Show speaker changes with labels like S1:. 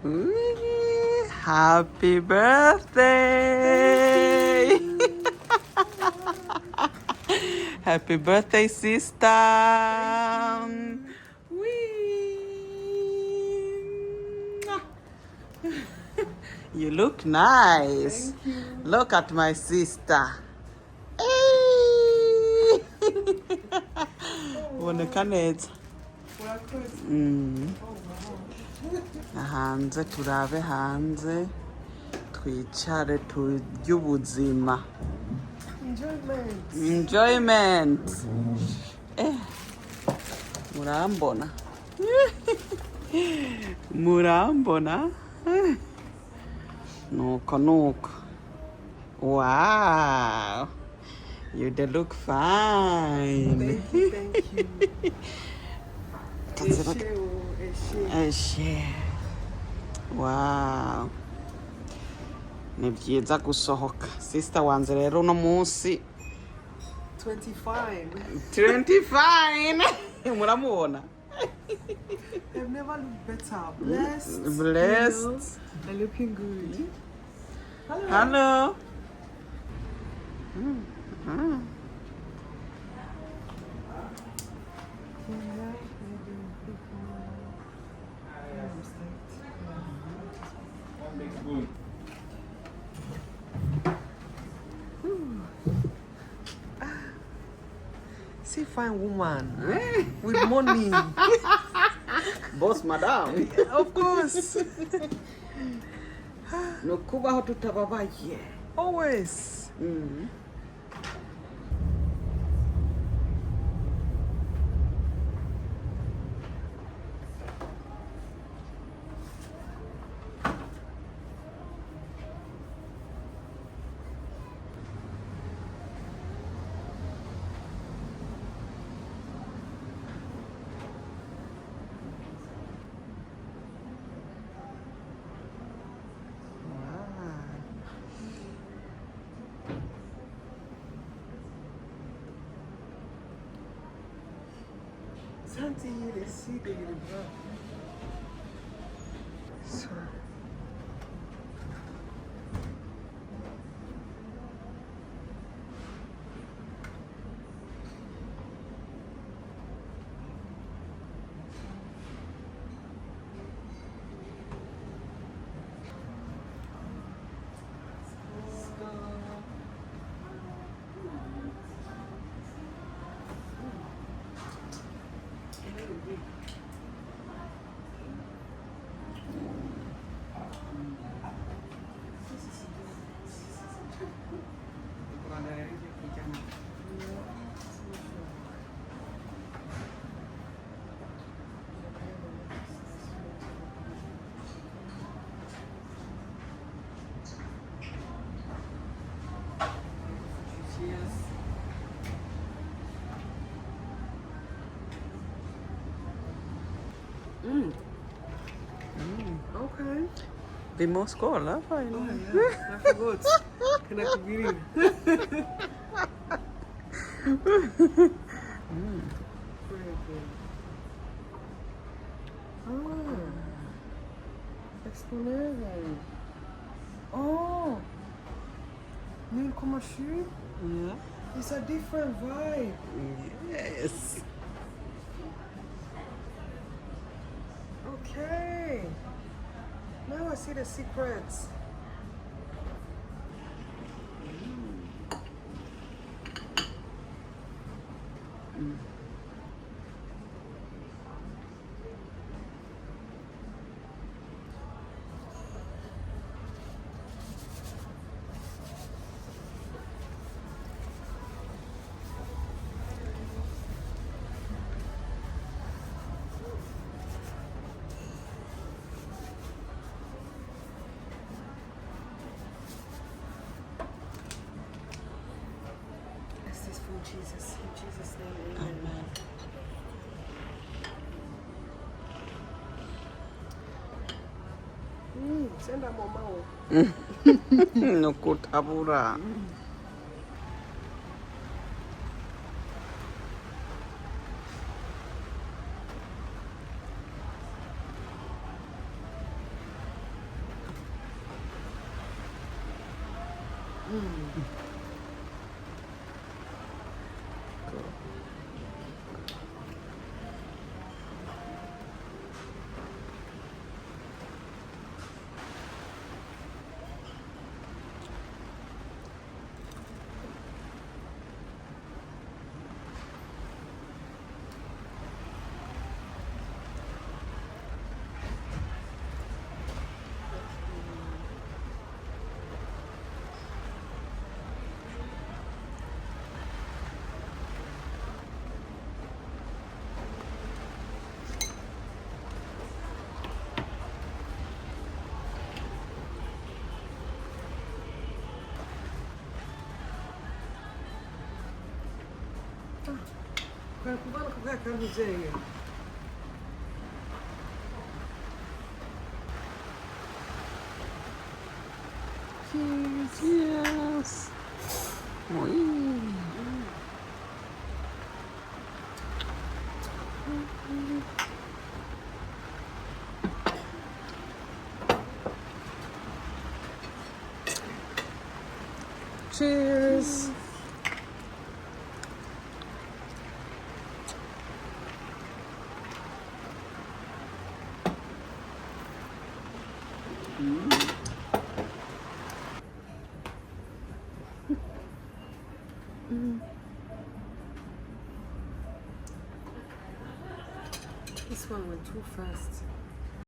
S1: Ooh, happy birthday! Happy birthday, sister! You look nice.
S2: Thank you.
S1: Look at my sister. Hey! Uboneka neza. Hanze turabe hanze twicare turye ubuzima. Enjoyment. Murambona. Murambona. Nuko. Wow. You look fine.
S2: Thank you.
S1: Wow. Ni byiza gusohoka. Sister wanze rero uno munsi 25. Muramubona?
S2: I've never looked better. Blessed.
S1: Blessed.
S2: And looking good.
S1: Hello.
S2: See, fine woman with money.
S1: Boss madam.
S2: Of course.
S1: Nukubaho tutababaye.
S2: Always. So. Okay.
S1: Vi må skåla för
S2: Oh, yeah. I forgot. Can I keep eating? Very good. Exponering. Oh. 0,7.
S1: Yeah.
S2: It's a different vibe.
S1: Yes.
S2: Okay. Now I see the secrets. Jesus, in Jesus' name, amen. Send a mama.
S1: Nukutabura.
S2: Kubana kukaa karibu zenye.
S1: Cheers. Yes. Oi. Cheers.
S2: This one went too fast.